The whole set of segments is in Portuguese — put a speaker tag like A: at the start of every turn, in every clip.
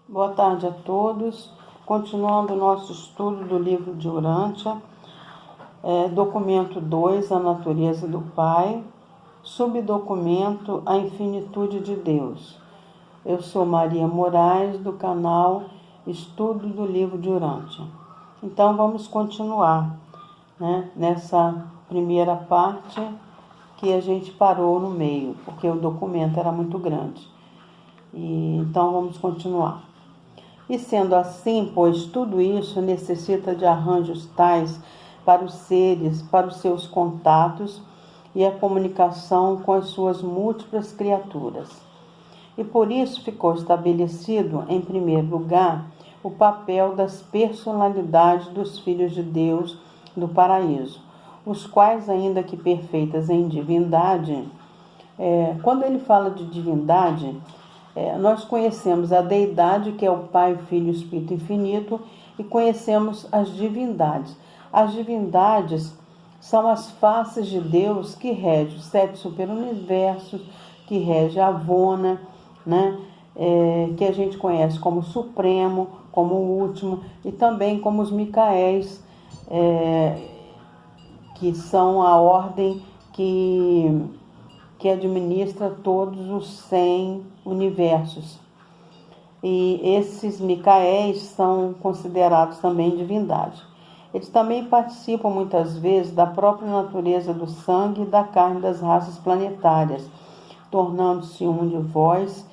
A: Boa tarde a todos. Continuando o nosso estudo do livro de Urântia, documento 2, a natureza do Pai, subdocumento, a infinitude de Deus. Eu sou Maria Moraes, do canal Estudo do Livro de Urântia. Então vamos continuar, nessa primeira parte que a gente parou no meio, porque o documento era muito grande. Então vamos continuar. E sendo assim, pois tudo isso necessita de arranjos tais para os seres, para os seus contatos e a comunicação com as suas múltiplas criaturas. E por isso ficou estabelecido, em primeiro lugar, o papel das personalidades dos filhos de Deus do paraíso, os quais, ainda que perfeitas em divindade, quando ele fala de divindade, nós conhecemos a deidade, que é o Pai, Filho e Espírito Infinito, e conhecemos as divindades. As divindades são as faces de Deus que regem os 7 superuniversos, que rege a Avona, que a gente conhece como Supremo, como o Último, e também como os Micaéis, que são a ordem que administra todos os 100 universos. E esses Micaéis são considerados também divindade. Eles também participam muitas vezes da própria natureza do sangue e da carne das raças planetárias, tornando-se um de vós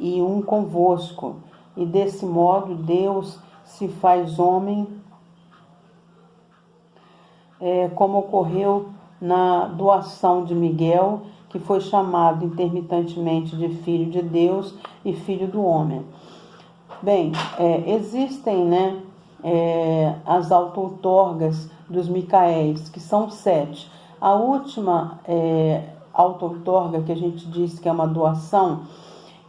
A: e um convosco. E desse modo Deus se faz homem, como ocorreu na doação de Miguel, que foi chamado intermitentemente de Filho de Deus e Filho do Homem. Bem, existem as auto-outorgas dos Micaéis, que são 7. A última auto-outorga, que a gente disse que é uma doação,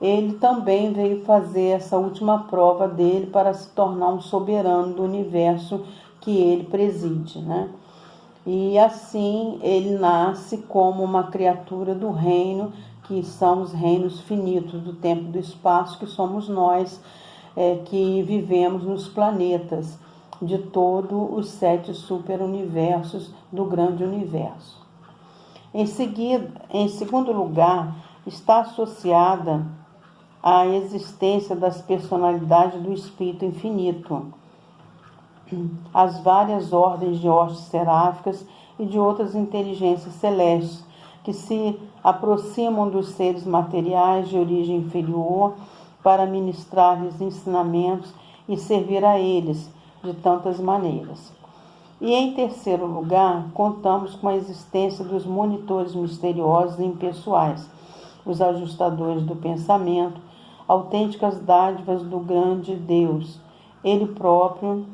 A: ele também veio fazer essa última prova dele para se tornar um soberano do universo que ele preside, E assim ele nasce como uma criatura do reino, que são os reinos finitos do tempo e do espaço, que somos nós que vivemos nos planetas de todos os 7 superuniversos do grande universo. Em segundo lugar, está associada à existência das personalidades do Espírito Infinito, as várias ordens de hostes seráficas e de outras inteligências celestes, que se aproximam dos seres materiais de origem inferior para ministrar-lhes ensinamentos e servir a eles de tantas maneiras. E em terceiro lugar, contamos com a existência dos monitores misteriosos e impessoais, os ajustadores do pensamento, autênticas dádivas do grande Deus, Ele próprio,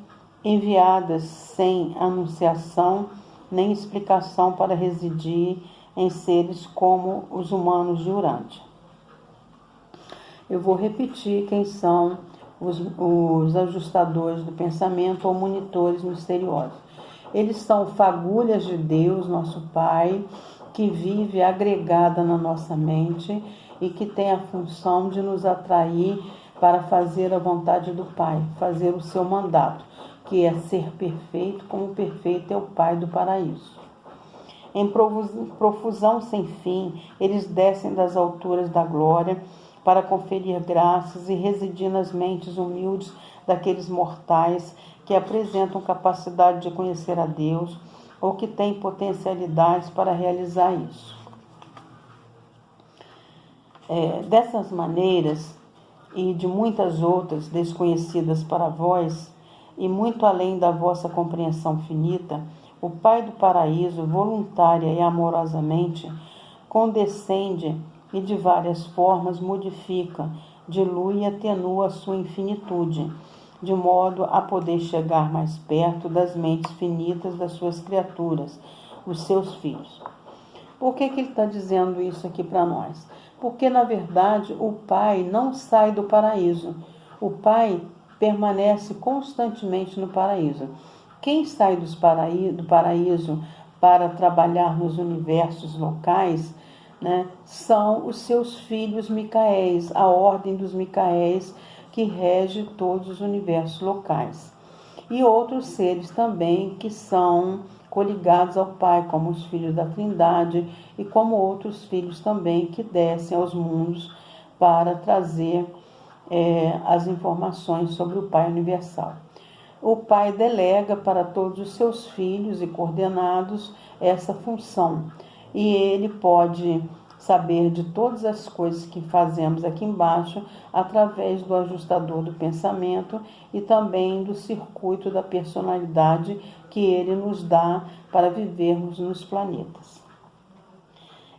A: enviadas sem anunciação nem explicação para residir em seres como os humanos de Urântia. Eu vou repetir quem são os ajustadores do pensamento ou monitores misteriosos. Eles são fagulhas de Deus, nosso Pai, que vive agregada na nossa mente e que tem a função de nos atrair para fazer a vontade do Pai, fazer o seu mandato, que é ser perfeito, como perfeito é o Pai do paraíso. Em profusão sem fim, eles descem das alturas da glória para conferir graças e residir nas mentes humildes daqueles mortais que apresentam capacidade de conhecer a Deus ou que têm potencialidades para realizar isso. Dessas maneiras e de muitas outras desconhecidas para vós, e muito além da vossa compreensão finita, o Pai do paraíso, voluntária e amorosamente, condescende e de várias formas modifica, dilui e atenua a sua infinitude, de modo a poder chegar mais perto das mentes finitas das suas criaturas, os seus filhos. Por que ele está dizendo isso aqui para nós? Porque, na verdade, o Pai não sai do paraíso. O Pai permanece constantemente no paraíso. Quem sai do paraíso para trabalhar nos universos locais, são os seus filhos Micaéis, a ordem dos Micaéis, que rege todos os universos locais. E outros seres também que são coligados ao Pai, como os filhos da Trindade e como outros filhos também que descem aos mundos para trazer as informações sobre o Pai Universal. O Pai delega para todos os seus filhos e coordenados essa função. E ele pode saber de todas as coisas que fazemos aqui embaixo através do ajustador do pensamento e também do circuito da personalidade que ele nos dá para vivermos nos planetas.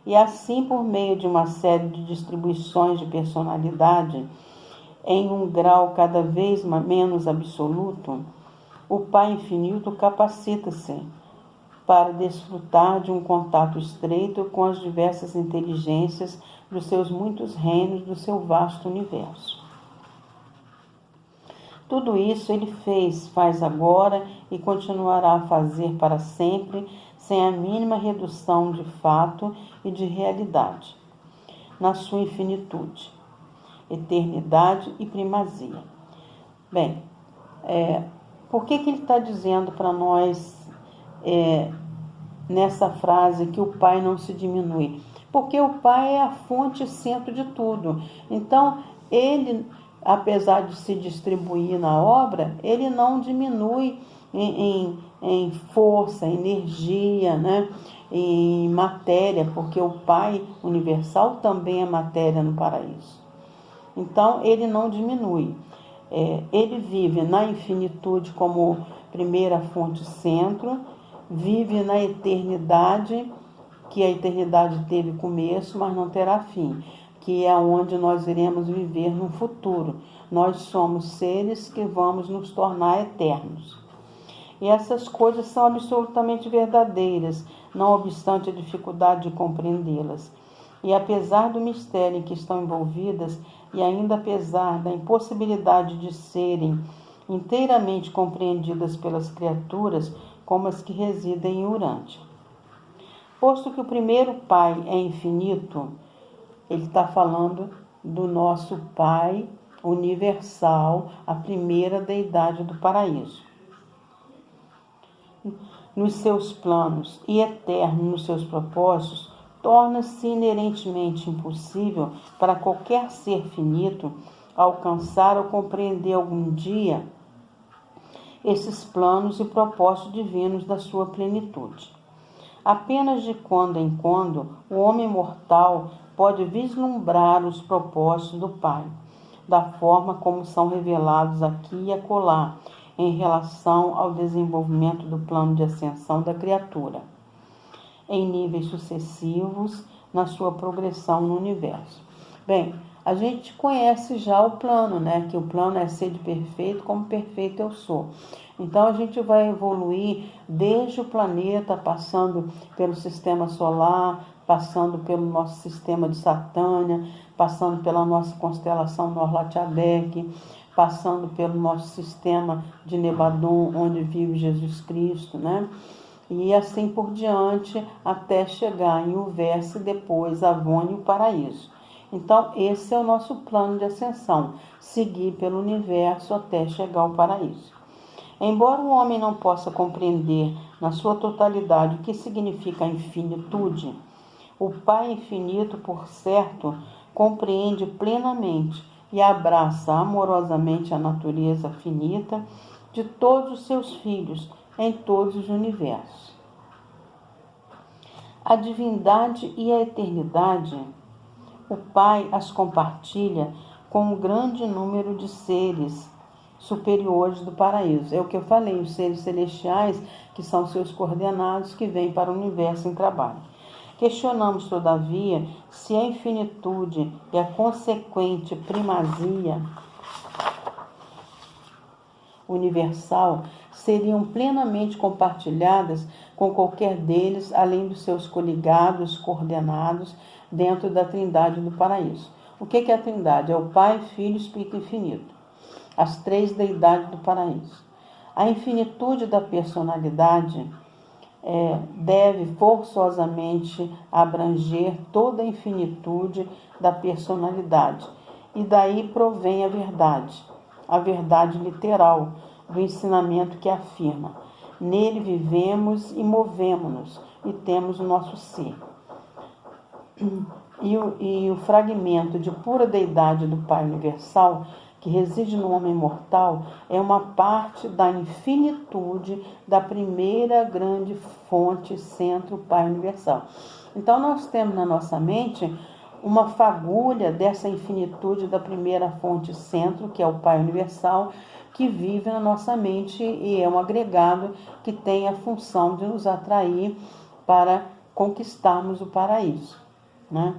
A: E assim, por meio de uma série de distribuições de personalidade, em um grau cada vez menos absoluto, o Pai Infinito capacita-se para desfrutar de um contato estreito com as diversas inteligências dos seus muitos reinos do seu vasto universo. Tudo isso ele faz agora e continuará a fazer para sempre, sem a mínima redução de fato e de realidade, na sua infinitude, eternidade e primazia. Bem, por que ele está dizendo para nós nessa frase que o Pai não se diminui? Porque o Pai é a fonte e centro de tudo. Então, ele, apesar de se distribuir na obra, ele não diminui em força, energia, né? Em matéria, porque o Pai Universal também é matéria no paraíso. Então, ele não diminui. Ele vive na infinitude como primeira fonte centro, vive na eternidade, que a eternidade teve começo, mas não terá fim, que é onde nós iremos viver no futuro. Nós somos seres que vamos nos tornar eternos. E essas coisas são absolutamente verdadeiras, não obstante a dificuldade de compreendê-las. E apesar do mistério em que estão envolvidas, e ainda apesar da impossibilidade de serem inteiramente compreendidas pelas criaturas, como as que residem em Urântia. Posto que o primeiro Pai é infinito, ele está falando do nosso Pai universal, a primeira deidade do paraíso. Nos seus planos e eterno nos seus propósitos, torna-se inerentemente impossível para qualquer ser finito alcançar ou compreender algum dia esses planos e propósitos divinos da sua plenitude. Apenas de quando em quando, o homem mortal pode vislumbrar os propósitos do Pai, da forma como são revelados aqui e acolá, em relação ao desenvolvimento do plano de ascensão da criatura, em níveis sucessivos na sua progressão no universo. Bem, a gente conhece já o plano, né? Que o plano é ser de perfeito como perfeito eu sou. Então a gente vai evoluir desde o planeta, passando pelo sistema solar, passando pelo nosso sistema de Satânia, passando pela nossa constelação Norlatiadec, passando pelo nosso sistema de Nebadon, onde vive Jesus Cristo, né? E assim por diante, até chegar em Uverse e depois Avone e o Paraíso. Então, esse é o nosso plano de ascensão, seguir pelo universo até chegar ao Paraíso. Embora o homem não possa compreender na sua totalidade o que significa a infinitude, o Pai infinito, por certo, compreende plenamente e abraça amorosamente a natureza finita de todos os seus filhos em todos os universos. A divindade e a eternidade, o Pai as compartilha com um grande número de seres superiores do paraíso. É o que eu falei, os seres celestiais, que são seus coordenados, que vêm para o universo em trabalho. Questionamos, todavia, se a infinitude e a consequente primazia universal seriam plenamente compartilhadas com qualquer deles, além dos seus coligados, coordenados, dentro da Trindade do Paraíso. O que é a Trindade? É o Pai, Filho e Espírito Infinito. As três deidades do Paraíso. A infinitude da personalidade deve forçosamente abranger toda a infinitude da personalidade e daí provém a verdade literal do ensinamento que afirma: nele vivemos e movemos-nos e temos o nosso ser. E o fragmento de pura deidade do Pai Universal, que reside no homem mortal, é uma parte da infinitude da primeira grande fonte, centro, Pai Universal. Então, nós temos na nossa mente uma fagulha dessa infinitude da primeira fonte, centro, que é o Pai Universal, que vive na nossa mente e é um agregado que tem a função de nos atrair para conquistarmos o paraíso, né?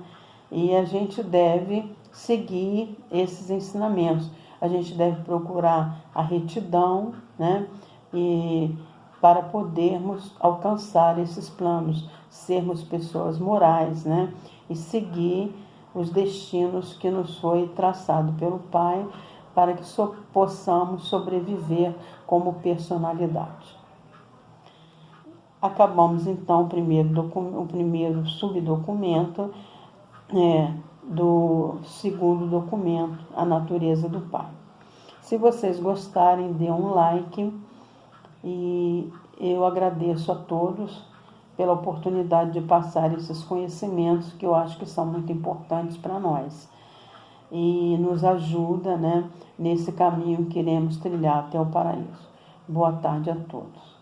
A: E a gente deve seguir esses ensinamentos. A gente deve procurar a retidão, né? E para podermos alcançar esses planos, sermos pessoas morais, né? E seguir os destinos que nos foi traçado pelo Pai, para que possamos sobreviver como personalidade. Acabamos então o primeiro subdocumento do segundo documento, a natureza do Pai. Se vocês gostarem, dê um like, e eu agradeço a todos pela oportunidade de passar esses conhecimentos que eu acho que são muito importantes para nós e nos ajuda, né, nesse caminho que iremos trilhar até o paraíso. Boa tarde a todos.